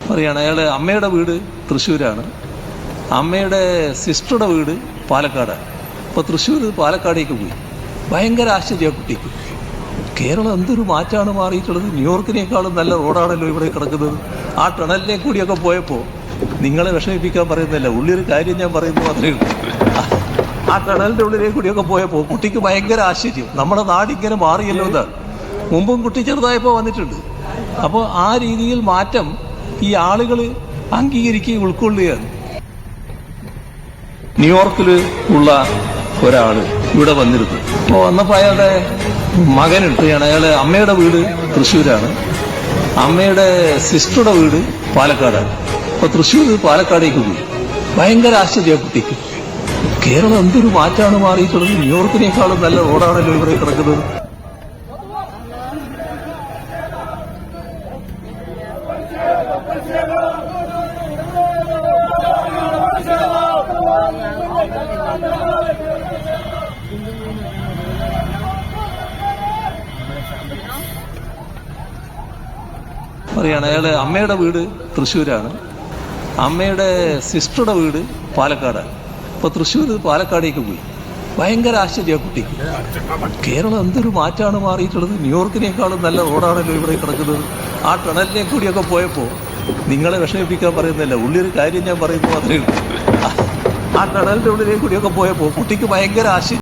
പറയാണ് അയാൾ അമ്മയുടെ വീട് തൃശ്ശൂരാണ്, അമ്മയുടെ സിസ്റ്ററുടെ വീട് പാലക്കാടാണ്. അപ്പോൾ തൃശ്ശൂർ പാലക്കാടേക്ക് പോയി. ഭയങ്കര ആശ്ചര്യം കുട്ടിക്ക്. കേരളം എന്തൊരു മാറ്റാണ് മാറിയിട്ടുള്ളത്. ന്യൂയോർക്കിനേക്കാളും നല്ല റോഡാണല്ലോ ഇവിടെ കിടക്കുന്നത്. ആ ടണലിനെ കൂടിയൊക്കെ പോയപ്പോൾ നിങ്ങളെ വിഷമിപ്പിക്കാൻ പറയുന്നില്ല, ഉള്ളിയൊരു കാര്യം ഞാൻ പറയുന്നത് മാത്രമേ ഉള്ളൂ. ആ ടണലിൻ്റെ ഉള്ളിലേക്ക് കൂടിയൊക്കെ പോയപ്പോൾ കുട്ടിക്ക് ഭയങ്കര ആശ്ചര്യം. നമ്മുടെ നാടിങ്ങനെ മാറിയല്ലോ എന്നാണ്. മുമ്പും കുട്ടി ചെറുതായപ്പോൾ വന്നിട്ടുണ്ട്. അപ്പോൾ ആ രീതിയിൽ മാറ്റം ഈ ആളുകൾ അംഗീകരിക്കുകയും ഉൾക്കൊള്ളുകയാണ്. ന്യൂയോർക്കിൽ ഉള്ള ഒരാൾ ഇവിടെ വന്നിരുന്നു. അപ്പോൾ വന്നപ്പോൾ അയാളുടെ മകനെടുക്കുകയാണ്. അയാൾ അമ്മയുടെ വീട് തൃശ്ശൂരാണ്, അമ്മയുടെ സിസ്റ്ററുടെ വീട് പാലക്കാടാണ്. അപ്പോൾ തൃശ്ശൂർ പാലക്കാടേക്ക് പോയി. ഭയങ്കര ആശ്ചര്യം കുട്ടിക്ക്. കേരളം എന്തൊരു മാറ്റാണ് മാറിയിട്ടുള്ളത്. ന്യൂയോർക്കിനേക്കാളും നല്ല റോഡാണല്ലോ ഇവിടെ കിടക്കുന്നത്. പറയാണ് അയാൾ അമ്മയുടെ വീട് തൃശ്ശൂരാണ്, അമ്മയുടെ സിസ്റ്ററുടെ വീട് പാലക്കാടാണ്. അപ്പോൾ തൃശ്ശൂർ പാലക്കാടേക്ക് പോയി. ഭയങ്കര ആശ്ചര്യം കുട്ടിക്ക്. കേരളം എന്തൊരു മാറ്റാണ് മാറിയിട്ടുള്ളത്. ന്യൂയോർക്കിനേക്കാളും നല്ല റോഡാണല്ലോ ഇവിടെ കിടക്കുന്നത്. ആ ടണലിനെ കൂടിയൊക്കെ പോയപ്പോൾ നിങ്ങളെ വിഷമിപ്പിക്കാൻ പറയുന്നില്ല, ഉള്ളിയൊരു കാര്യം ഞാൻ പറയുന്നത് മാത്രമേ ഉള്ളൂ. ആ ടണലിൻ്റെ ഉള്ളിലേക്ക് കൂടിയൊക്കെ പോയപ്പോൾ കുട്ടിക്ക് ഭയങ്കര ആശ്ചര്യം.